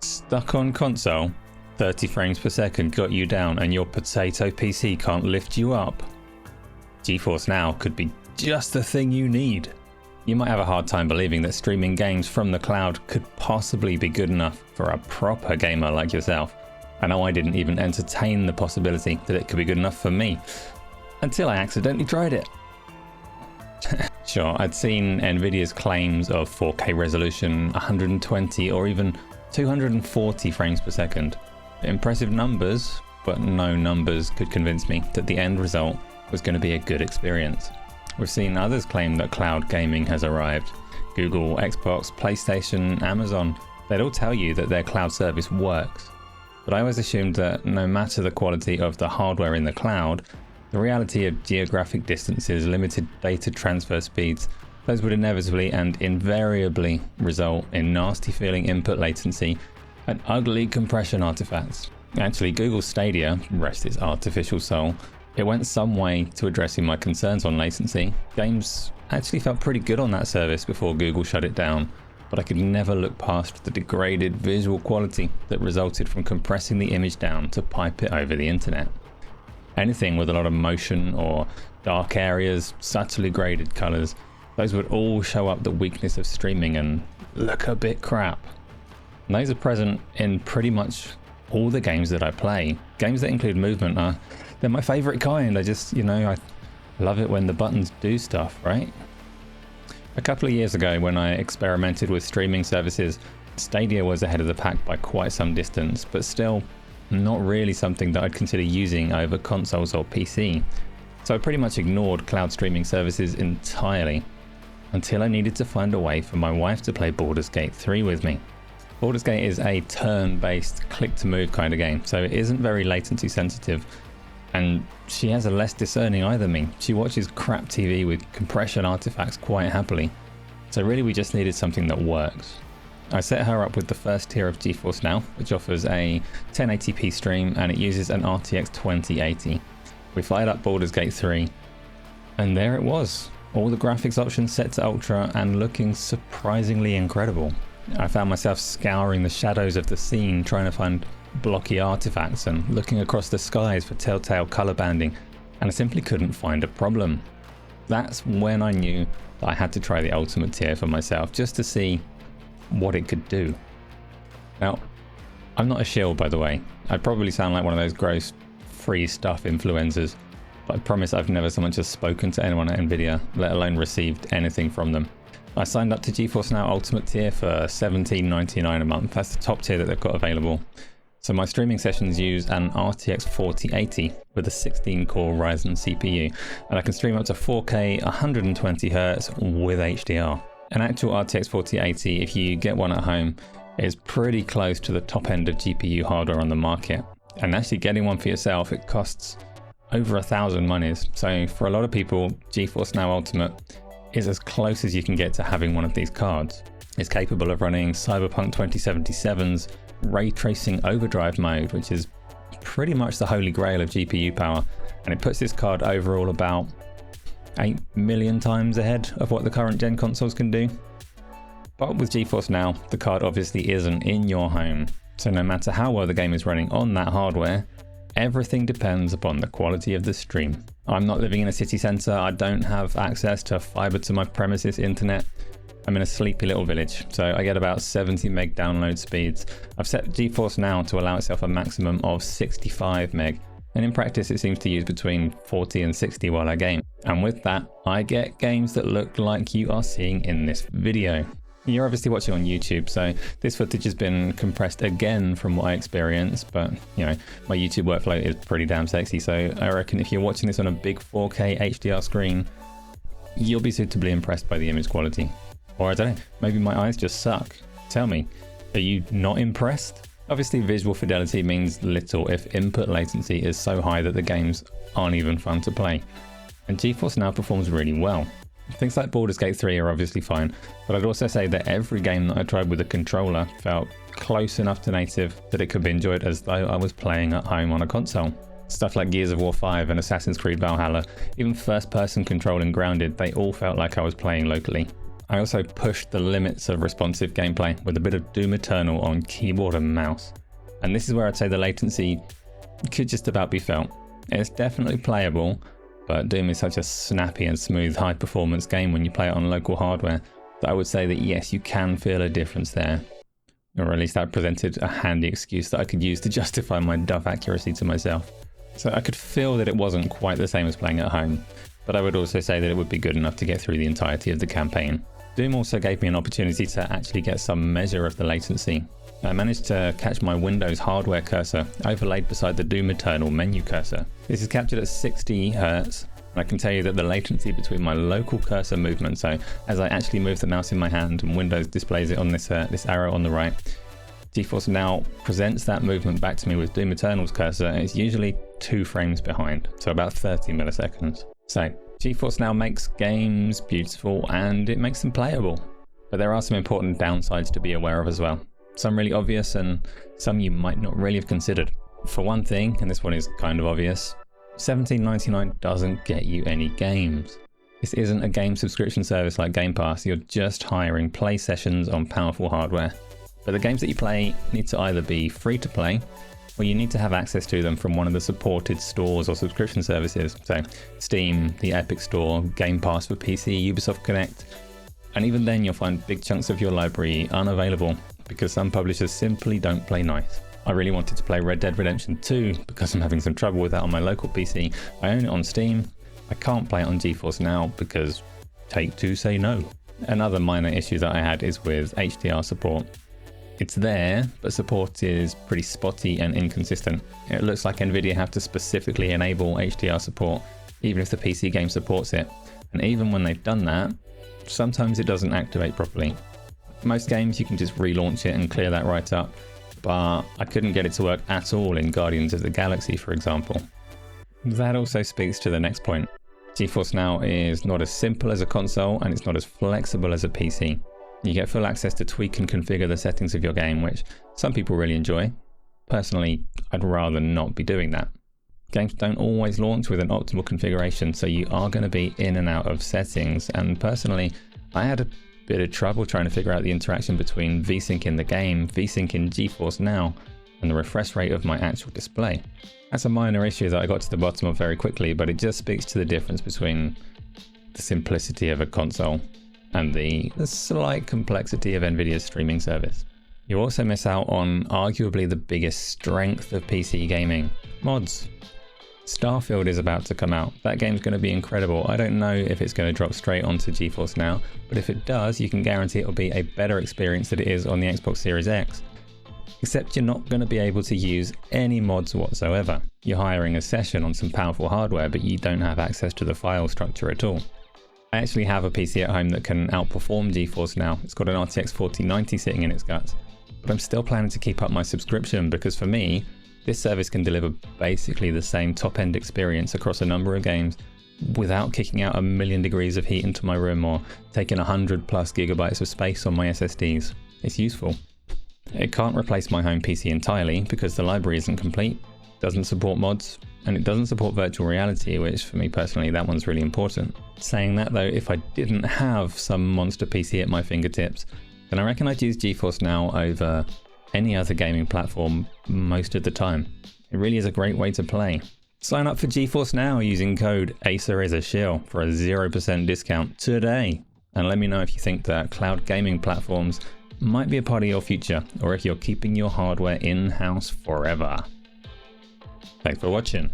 Stuck on console, 30 frames per second got you down and your potato PC can't lift you up? Geforce Now could be just the thing you need. You might have a hard time believing that streaming games from the cloud could possibly be good enough for a proper gamer like yourself. I know I didn't even entertain the possibility that it could be good enough for me, until I accidentally tried it. Sure, I'd seen NVidia's claims of 4K resolution, 120 or even 240 frames per second. Impressive numbers, but no numbers could convince me that the end result was going to be a good experience. We've seen others claim that cloud gaming has arrived. Google, Xbox, PlayStation, Amazon, they'd all tell you that their cloud service works. But I always assumed that no matter the quality of the hardware in the cloud, the reality of geographic distances, limited data transfer speeds, those would inevitably and invariably result in nasty feeling input latency and ugly compression artifacts. Actually, Google Stadia, rest its artificial soul, it went some way to addressing my concerns on latency. Games actually felt pretty good on that service before Google shut it down, but I could never look past the degraded visual quality that resulted from compressing the image down to pipe it over the internet. Anything with a lot of motion or dark areas, subtly graded colors, those would all show up the weakness of streaming and look a bit crap. And those are present in pretty much all the games that I play. Games that include movement they're my favorite kind. I love it when the buttons do stuff, right? A couple of years ago when I experimented with streaming services, Stadia was ahead of the pack by quite some distance, but still not really something that I'd consider using over consoles or PC. So I pretty much ignored cloud streaming services entirely, until I needed to find a way for my wife to play Baldur's Gate 3 with me. Baldur's Gate is a turn-based click-to-move kind of game, so it isn't very latency sensitive, and she has a less discerning eye than me. She watches crap TV with compression artifacts quite happily, so really we just needed something that works. I set her up with the first tier of Geforce Now, which offers a 1080p stream and it uses an RTX 2080. We fired up Baldur's Gate 3, and there it was. All the graphics options set to ultra and looking surprisingly incredible. I found myself scouring the shadows of the scene trying to find blocky artifacts and looking across the skies for telltale color banding, and I simply couldn't find a problem. That's when I knew that I had to try the ultimate tier for myself, just to see what it could do. Now, I'm not a shill, by the way. I'd probably sound like one of those gross free stuff influencers, but I promise I've never so much as spoken to anyone at NVidia, let alone received anything from them. I signed up to Geforce Now Ultimate tier for $17.99 a month. That's the top tier that they've got available. So my streaming sessions use an RTX 4080 with a 16-core Ryzen CPU, and I can stream up to 4K 120Hz with HDR. An actual RTX 4080, if you get one at home, is pretty close to the top end of GPU hardware on the market. And actually getting one for yourself, it costs over 1,000 monies. So for a lot of people, Geforce Now Ultimate is as close as you can get to having one of these cards. It's capable of running Cyberpunk 2077's ray tracing overdrive mode, which is pretty much the holy grail of GPU power, and it puts this card overall about 8 million times ahead of what the current gen consoles can do. But with Geforce Now, the card obviously isn't in your home, so no matter how well the game is running on that hardware, everything depends upon the quality of the stream. I'm not living in a city centre, I don't have access to fibre to my premises internet. I'm in a sleepy little village, so I get about 70 meg download speeds. I've set Geforce Now to allow itself a maximum of 65 meg, and in practice it seems to use between 40 and 60 while I game. And with that, I get games that look like you are seeing in this video. You're obviously watching on YouTube, so this footage has been compressed again from what I experienced, but you know, my YouTube workflow is pretty damn sexy, so I reckon if you're watching this on a big 4K HDR screen, you'll be suitably impressed by the image quality. Or I don't know, maybe my eyes just suck. Tell me, are you not impressed? Obviously visual fidelity means little if input latency is so high that the games aren't even fun to play. And Geforce Now performs really well. Things like Baldur's Gate 3 are obviously fine, but I'd also say that every game that I tried with a controller felt close enough to native that it could be enjoyed as though I was playing at home on a console. Stuff like Gears of War 5 and Assassin's Creed Valhalla, even first person control and Grounded, they all felt like I was playing locally. I also pushed the limits of responsive gameplay with a bit of Doom Eternal on keyboard and mouse. And this is where I'd say the latency could just about be felt. It's definitely playable, but Doom is such a snappy and smooth high performance game when you play it on local hardware that I would say that yes, you can feel a difference there. Or at least that presented a handy excuse that I could use to justify my duff accuracy to myself. So I could feel that it wasn't quite the same as playing at home, but I would also say that it would be good enough to get through the entirety of the campaign. Doom also gave me an opportunity to actually get some measure of the latency. I managed to catch my Windows hardware cursor overlaid beside the Doom Eternal menu cursor. This is captured at 60 Hz, and I can tell you that the latency between my local cursor movement, so as I actually move the mouse in my hand and Windows displays it on this arrow on the right, Geforce Now presents that movement back to me with Doom Eternal's cursor, and it's usually 2 frames behind, so about 30 milliseconds. So Geforce Now makes games beautiful and it makes them playable, but there are some important downsides to be aware of as well. Some really obvious and some you might not really have considered. For one thing, and this one is kind of obvious, $17.99 doesn't get you any games. This isn't a game subscription service like Game Pass, you're just hiring play sessions on powerful hardware. But the games that you play need to either be free to play, or you need to have access to them from one of the supported stores or subscription services. So Steam, the Epic Store, Game Pass for PC, Ubisoft Connect. And even then you'll find big chunks of your library unavailable because some publishers simply don't play nice. I really wanted to play Red Dead Redemption 2 because I'm having some trouble with that on my local PC. I own it on Steam. I can't play it on Geforce Now because Take-Two say no. Another minor issue that I had is with HDR support. It's there, but support is pretty spotty and inconsistent. It looks like NVidia have to specifically enable HDR support, even if the PC game supports it. And even when they've done that, sometimes it doesn't activate properly. Most games you can just relaunch it and clear that right up, but I couldn't get it to work at all in Guardians of the Galaxy, for example. That also speaks to the next point. Geforce Now is not as simple as a console and it's not as flexible as a PC. You get full access to tweak and configure the settings of your game, which some people really enjoy. Personally, I'd rather not be doing that. Games don't always launch with an optimal configuration, so you are going to be in and out of settings, and personally, I had a bit of trouble trying to figure out the interaction between VSync in the game, VSync in Geforce Now, and the refresh rate of my actual display. That's a minor issue that I got to the bottom of very quickly, but it just speaks to the difference between the simplicity of a console and the slight complexity of NVIDIA's streaming service. You also miss out on arguably the biggest strength of PC gaming, mods. Starfield is about to come out. That game's going to be incredible. I don't know if it's going to drop straight onto Geforce Now, but if it does, you can guarantee it'll be a better experience than it is on the Xbox Series X. Except you're not going to be able to use any mods whatsoever. You're hiring a session on some powerful hardware, but you don't have access to the file structure at all. I actually have a PC at home that can outperform Geforce Now. It's got an RTX 4090 sitting in its guts, but I'm still planning to keep up my subscription because for me, this service can deliver basically the same top-end experience across a number of games without kicking out 1,000,000 degrees of heat into my room or taking 100+ gigabytes of space on my SSDs. It's useful. It can't replace my home PC entirely because the library isn't complete, doesn't support mods, and it doesn't support virtual reality, which for me personally, that one's really important. Saying that though, if I didn't have some monster PC at my fingertips, then I reckon I'd use Geforce Now over any other gaming platform most of the time. It really is a great way to play. Sign up for Geforce Now using code ACERISASHIEL for a 0% discount today. And let me know if you think that cloud gaming platforms might be a part of your future, or if you're keeping your hardware in-house forever. Thanks for watching.